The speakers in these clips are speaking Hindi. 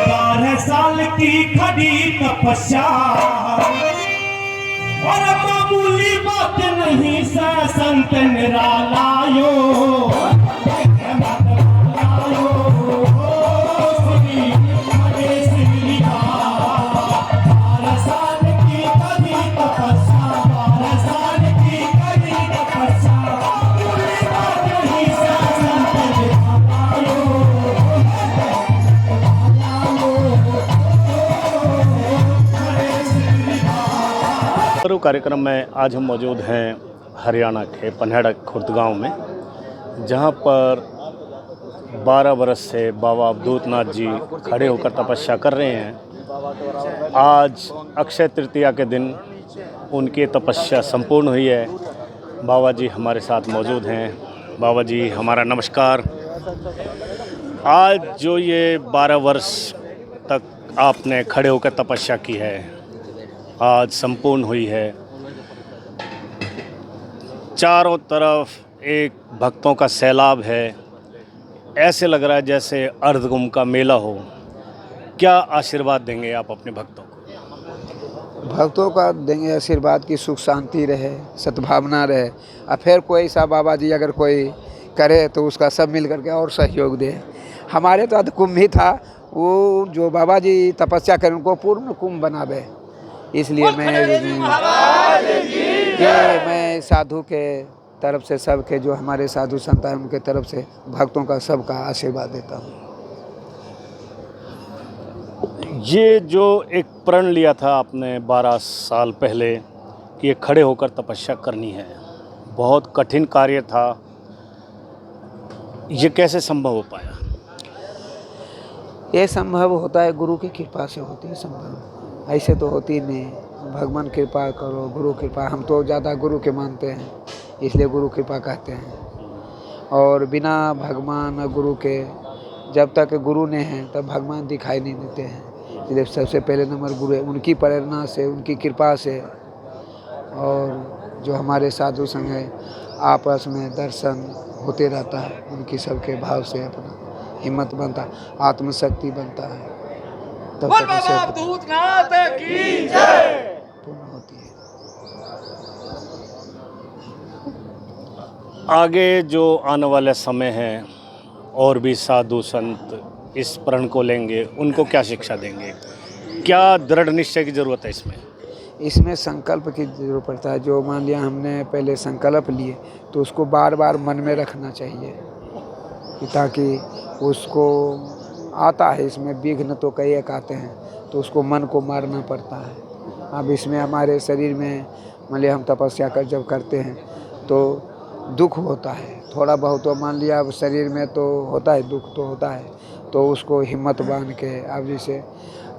12 साल की खड़ी तपस्या और मामूली बात नहीं सा संत निरालायो कार्यक्रम में आज हम मौजूद हैं हरियाणा के पन्हेड़ा खुर्द गांव में, जहां पर 12 बरस से बाबा अवधूत नाथ जी खड़े होकर तपस्या कर रहे हैं। आज अक्षय तृतीया के दिन उनकी तपस्या संपूर्ण हुई है। बाबा जी हमारे साथ मौजूद हैं। बाबा जी हमारा नमस्कार। आज जो ये 12 वर्ष तक आपने खड़े होकर तपस्या की है, आज संपूर्ण हुई है। चारों तरफ एक भक्तों का सैलाब है। ऐसे लग रहा है जैसे अर्धकुंभ का मेला हो। क्या आशीर्वाद देंगे आप अपने भक्तों को? भक्तों का देंगे आशीर्वाद की सुख शांति रहे, सद्भावना रहे। और फिर कोई सा बाबा जी अगर कोई करे तो उसका सब मिल करके और सहयोग दे। हमारे तो अर्धकुंभ ही था, वो जो बाबा जी तपस्या करें उनको पूर्ण कुंभ बनावे। इसलिए मैं साधु के तरफ से सबके जो हमारे साधु संत हैं उनके तरफ से भक्तों का सबका आशीर्वाद देता हूँ। ये जो एक प्रण लिया था आपने 12 साल पहले कि ये खड़े होकर तपस्या करनी है, बहुत कठिन कार्य था। ये कैसे संभव हो पाया? ये संभव होता है गुरु की कृपा से होती है संभव, ऐसे तो होती नहीं। भगवान कृपा करो, गुरु कृपा। हम तो ज़्यादा गुरु के मानते हैं, इसलिए गुरु कृपा कहते हैं। और बिना भगवान गुरु के, जब तक गुरु ने हैं तब भगवान दिखाई नहीं देते हैं। इसलिए सबसे पहले नंबर गुरु है। उनकी प्रेरणा से, उनकी कृपा से, और जो हमारे साधु संग है आपस में दर्शन होते रहता है। उनकी सबके भाव से अपना हिम्मत बनता, आत्मशक्ति बनता है, तब तक पूर्ण होती है। आगे जो आने वाला समय है और भी साधु संत इस प्रण को लेंगे, उनको क्या शिक्षा देंगे? क्या दृढ़ निश्चय की ज़रूरत है इसमें? इसमें संकल्प की जरूरत पड़ता है। जो मान लिया हमने पहले संकल्प लिए तो उसको बार बार मन में रखना चाहिए, ताकि उसको आता है। इसमें विघ्न तो कई एक आते हैं, तो उसको मन को मारना पड़ता है। अब इसमें हमारे शरीर में मान लिया हम तपस्या कर जब करते हैं तो दुख होता है थोड़ा बहुत, तो मान लिया अब शरीर में तो होता है, दुख तो होता है। तो उसको हिम्मत बांध के, अब जैसे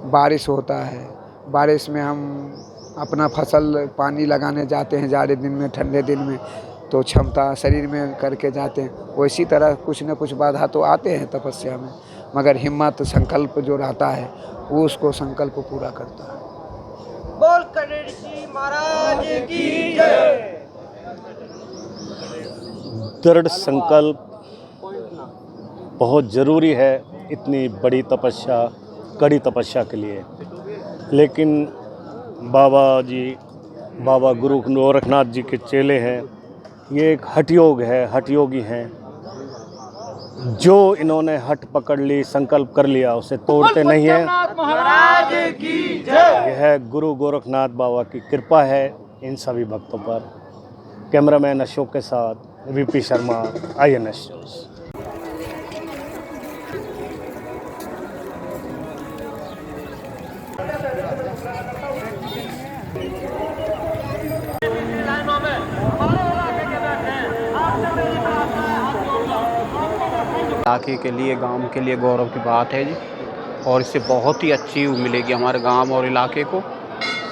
बारिश होता है, बारिश में हम अपना फसल पानी लगाने जाते हैं जाड़े दिन में, ठंडे दिन में, तो क्षमता शरीर में करके जाते हैं। वैसी तरह कुछ न कुछ बाधा तो आते हैं तपस्या में, मगर हिम्मत संकल्प जो रहता है वो उसको संकल्प पूरा करता है। बोल कनेर जी महाराज की जय। दृढ़ संकल्प बहुत ज़रूरी है इतनी बड़ी तपस्या, कड़ी तपस्या के लिए। लेकिन बाबा जी, बाबा गुरु गोरखनाथ जी के चेले हैं। ये एक हठ योग है, हठ योगी हैं। जो इन्होंने हठ पकड़ ली, संकल्प कर लिया, उसे तोड़ते नहीं हैं। महाराज की जय। यह गुरु गोरखनाथ बाबा की कृपा है इन सभी भक्तों पर। कैमरामैन अशोक के साथ वीपी शर्मा, INS न्यूज़। इलाके के लिए, गांव के लिए गौरव की बात है जी। और इससे बहुत ही अच्छी मिलेगी हमारे गांव और इलाके को,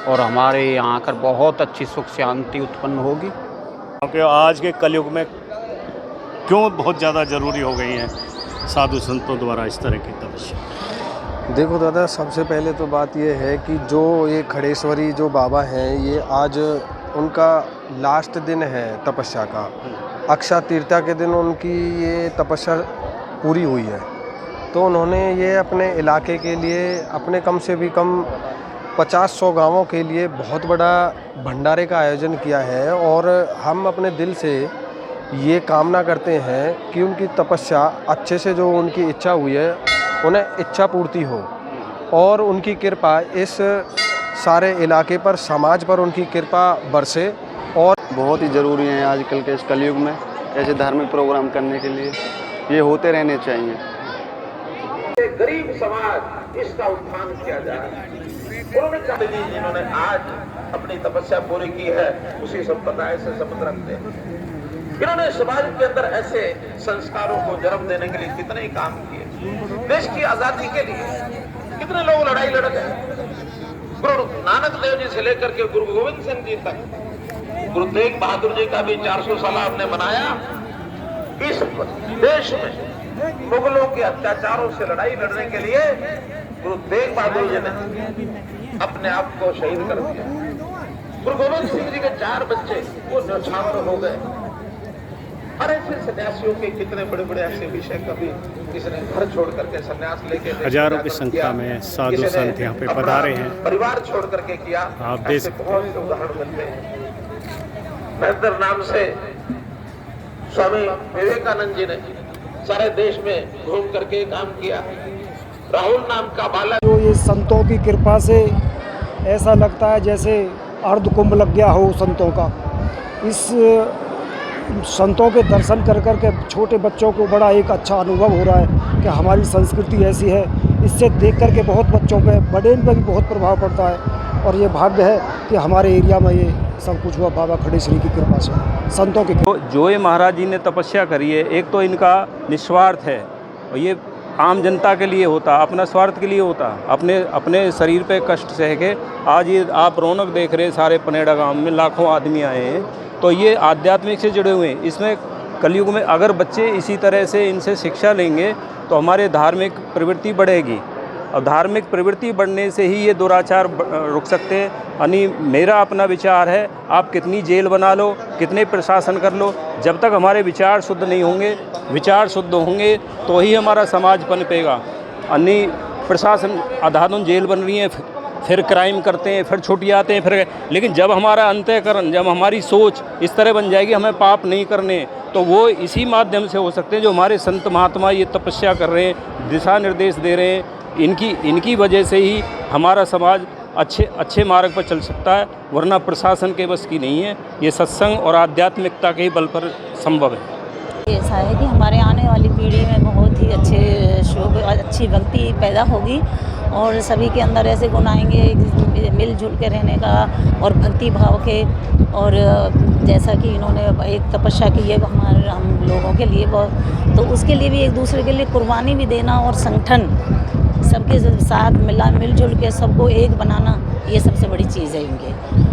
और हमारे यहाँ आकर बहुत अच्छी सुख शांति उत्पन्न होगी। क्योंकि आज के कलयुग में क्यों बहुत ज़्यादा ज़रूरी हो गई है साधु संतों द्वारा इस तरह की तपस्या? देखो दादा, सबसे पहले तो बात ये है कि जो ये खड़ेश्वरी जो बाबा हैं, ये आज उनका लास्ट दिन है तपस्या का। अक्षय तृतीया के दिन उनकी ये तपस्या पूरी हुई है। तो उन्होंने ये अपने इलाके के लिए, अपने कम से भी कम 50-100 गांवों के लिए बहुत बड़ा भंडारे का आयोजन किया है। और हम अपने दिल से ये कामना करते हैं कि उनकी तपस्या अच्छे से, जो उनकी इच्छा हुई है, उन्हें इच्छा पूर्ति हो और उनकी कृपा इस सारे इलाके पर, समाज पर उनकी कृपा बरसे। और बहुत ही ज़रूरी है आजकल के इस कलयुग में ऐसे धार्मिक प्रोग्राम करने के लिए, ये होते रहने चाहिए। गरीब समाज इसका उत्थान किया जाए। उन्होंने कहा जिन्होंने आज अपनी तपस्या पूरी की है उसी संप्रदाय से संबंध रखते हैं। इन्होंने समाज के अंदर ऐसे संस्कारों को जन्म देने के लिए कितने ही काम किए। देश की आजादी के लिए कितने लोग लड़ाई लड़ गए। गुरु नानक देव जी से लेकर के गुरु गोविंद सिंह जी तक, गुरु तेग बहादुर जी का भी 400 साल हमने मनाया। इस देश में मुगलों के अत्याचारों से लड़ाई लड़ने के लिए गुरु तेग बहादुर जी ने अपने आप को शहीद कर दिया। गुरु गोविंद सिंह जी के 4 बच्चे वो न्यौछावर हो गए। और ऐसे सन्यासियों के कितने बड़े बड़े ऐसे विषय, कभी किसी ने घर छोड़ करके सन्यास लेके, हजारों की संख्या में साधु संत यहाँ पे पधारे हैं, परिवार छोड़ करके किया। आप देख सकते हैं। बहुत से उदाहरण मिलते हैं। महेंद्र नाम से स्वामी विवेकानंद जी ने सारे देश में घूम करके काम किया। राहुल नाम का बालक, जो ये संतों की कृपा से ऐसा लगता है जैसे अर्ध कुंभ लग गया हो संतों का। इस संतों के दर्शन कर कर के छोटे बच्चों को बड़ा एक अच्छा अनुभव हो रहा है कि हमारी संस्कृति ऐसी है। इससे देख कर के बहुत बच्चों पे, बड़े पे भी बहुत प्रभाव पड़ता है। और ये भाग्य है कि हमारे एरिया में ये सब कुछ हुआ बाबा खड़ेश्वरी की कृपा से, संतों की। जो ये महाराज जी ने तपस्या करी है, एक तो इनका निस्वार्थ है और ये आम जनता के लिए होता, अपना स्वार्थ के लिए होता, अपने शरीर पे कष्ट सह के। आज ये आप रौनक देख रहे, सारे पनेड़ा गांव में लाखों आदमी आए हैं, तो ये आध्यात्मिक से जुड़े हुए हैं। इसमें कलयुग में अगर बच्चे इसी तरह से इनसे शिक्षा लेंगे तो हमारे धार्मिक प्रवृत्ति बढ़ेगी, और धार्मिक प्रवृत्ति बढ़ने से ही ये दुराचार रुक सकते हैं। यानी मेरा अपना विचार है, आप कितनी जेल बना लो, कितने प्रशासन कर लो, जब तक हमारे विचार शुद्ध नहीं होंगे, विचार शुद्ध होंगे तो ही हमारा समाज पनपेगा। अन्य प्रशासन अंधाधुंध जेल बन रही है, फिर क्राइम करते हैं, फिर छूट जाते हैं, फिर। लेकिन जब हमारा अंतःकरण, जब हमारी सोच इस तरह बन जाएगी हमें पाप नहीं करने, तो वो इसी माध्यम से हो सकते हैं जो हमारे संत महात्मा ये तपस्या कर रहे हैं, दिशा निर्देश दे रहे हैं। इनकी वजह से ही हमारा समाज अच्छे मार्ग पर चल सकता है, वरना प्रशासन के बस की नहीं है। ये सत्संग और आध्यात्मिकता के बल पर संभव है। ऐसा है कि हमारे आने वाली पीढ़ी में बहुत ही अच्छी भक्ति पैदा होगी और सभी के अंदर ऐसे गुण आएंगे मिलजुल के रहने का और भक्ति भाव के। और जैसा कि इन्होंने एक तपस्या की है हम लोगों के लिए, तो उसके लिए भी एक दूसरे के लिए कुर्बानी भी देना और संगठन सबके साथ मिलजुल के सबको एक बनाना, ये सबसे बड़ी चीज़ है इनके।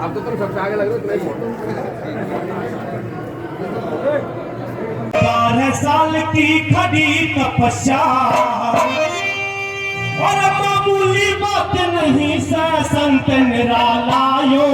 आप तो सबसे आगे लग रहे हो। 12 साल की खड़ी तपस्या और मामूली बात नहीं, संत निरालायो।